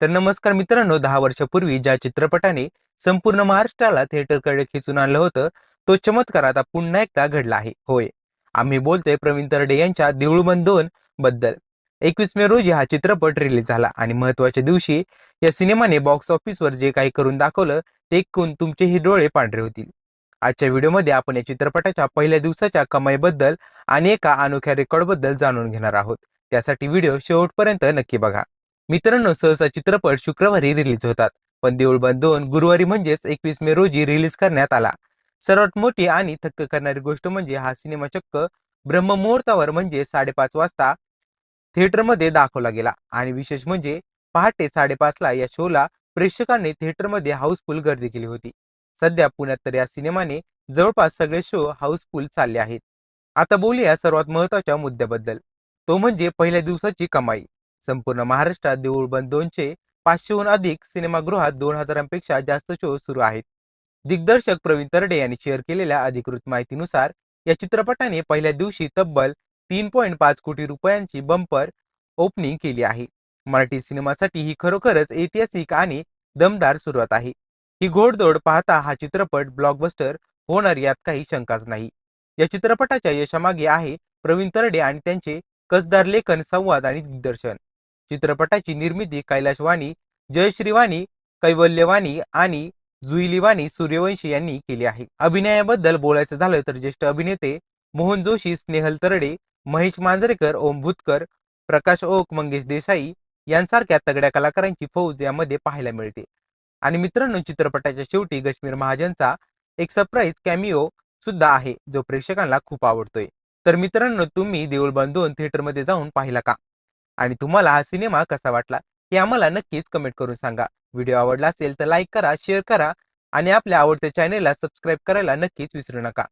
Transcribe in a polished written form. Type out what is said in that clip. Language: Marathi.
तर नमस्कार मित्रांनो, 10 वर्षापूर्वी ज्या चित्रपटाने संपूर्ण महाराष्ट्राला थिएटरकडे खेचून आणलं होतं, तो चमत्कार आता पुन्हा एकदा घडला आहे. होय, आम्ही बोलतोय प्रवीण तरडे यांच्या देऊळबंद 2 बद्दल. 21 मे रोजी हा चित्रपट रिलीज झाला आणि महत्त्वाच्या दिवशी या सिनेमाने बॉक्स ऑफिसवर जे काही करून दाखवलं ते ऐकून तुमचेही डोळे पांढरे होतील. आजच्या व्हिडिओमध्ये आपण या चित्रपटाच्या पहिल्या दिवसाच्या कमाईबद्दल आणि एका अनोख्या रेकॉर्डबद्दल जाणून घेणार आहोत. त्यासाठी व्हिडिओ शेवटपर्यंत नक्की बघा. मित्रांनो, सहसा चित्रपट शुक्रवारी रिलीज होतात, पण देऊळबंद 2 गुरुवारी म्हणजेच 21 मे रोजी रिलीज करण्यात आला. सर्वात मोठी आणि थक्क करणारी गोष्ट म्हणजे हा सिनेमा चक्क ब्रह्ममुहूर्तावर म्हणजे 5:30 वाजता थिएटरमध्ये दाखवला गेला आणि विशेष म्हणजे पहाटे 5:30 ला या शोला प्रेक्षकांनी थिएटरमध्ये हाऊसफुल गर्दी केली होती. सध्या पुण्यात तर या सिनेमाने जवळपास सगळे शो हाऊसफुल चालले आहेत. आता बोलूया सर्वात महत्त्वाच्या मुद्द्याबद्दल, तो म्हणजे पहिल्या दिवसाची कमाई. संपूर्ण महाराष्ट्रात देऊळबंद 2चे 500हून अधिक सिनेमागृहात 2000पेक्षा जास्त शो सुरू आहेत. दिग्दर्शक प्रवीण तरडे यांनी शेअर केलेल्या अधिकृत माहितीनुसार या चित्रपटाने पहिल्या दिवशी तब्बल 3.5 कोटी रुपयांची बंपर ओपनिंग केली आहे. मराठी सिनेमासाठी ही खरोखरच ऐतिहासिक आणि दमदार सुरुवात आहे. ही घोडदौड पाहता हा चित्रपट ब्लॉकबस्टर होणार यात काही शंकाच नाही. या चित्रपटाच्या यशामागे आहे प्रवीण तरडे आणि त्यांचे कसदार लेखन, संवाद आणि दिग्दर्शन. चित्रपटाची निर्मिती कैलाश वाणी, जयश्री वाणी, कैवल्य वाणी आणि जुईली वाणी सूर्यवंशी यांनी केली आहे. अभिनयाबद्दल बोलायचं झालं तर ज्येष्ठ अभिनेते मोहन जोशी, स्नेहल तरडे, महेश मांजरेकर, ओम भूतकर, प्रकाश ओक, मंगेश देसाई यांसारख्या तगड्या कलाकारांची फौज यामध्ये पाहायला मिळते. आणि मित्रांनो, चित्रपटाच्या शेवटी गश्मीर महाजनचा एक सरप्राईज कॅमिओ सुद्धा आहे, जो प्रेक्षकांना खूप आवडतोय. तर मित्रांनो, तुम्ही देऊळबंद 2 थिएटरमध्ये जाऊन पाहिला का? आणि तुम्हाला हा सिनेमा कसा वाटला हे आम्हाला नक्कीच कमेंट करून सांगा. व्हिडिओ आवडला असेल तर लाईक करा, शेअर करा आणि आपल्या आवडत्या चॅनेलला सबस्क्राईब करायला नक्कीच विसरू नका.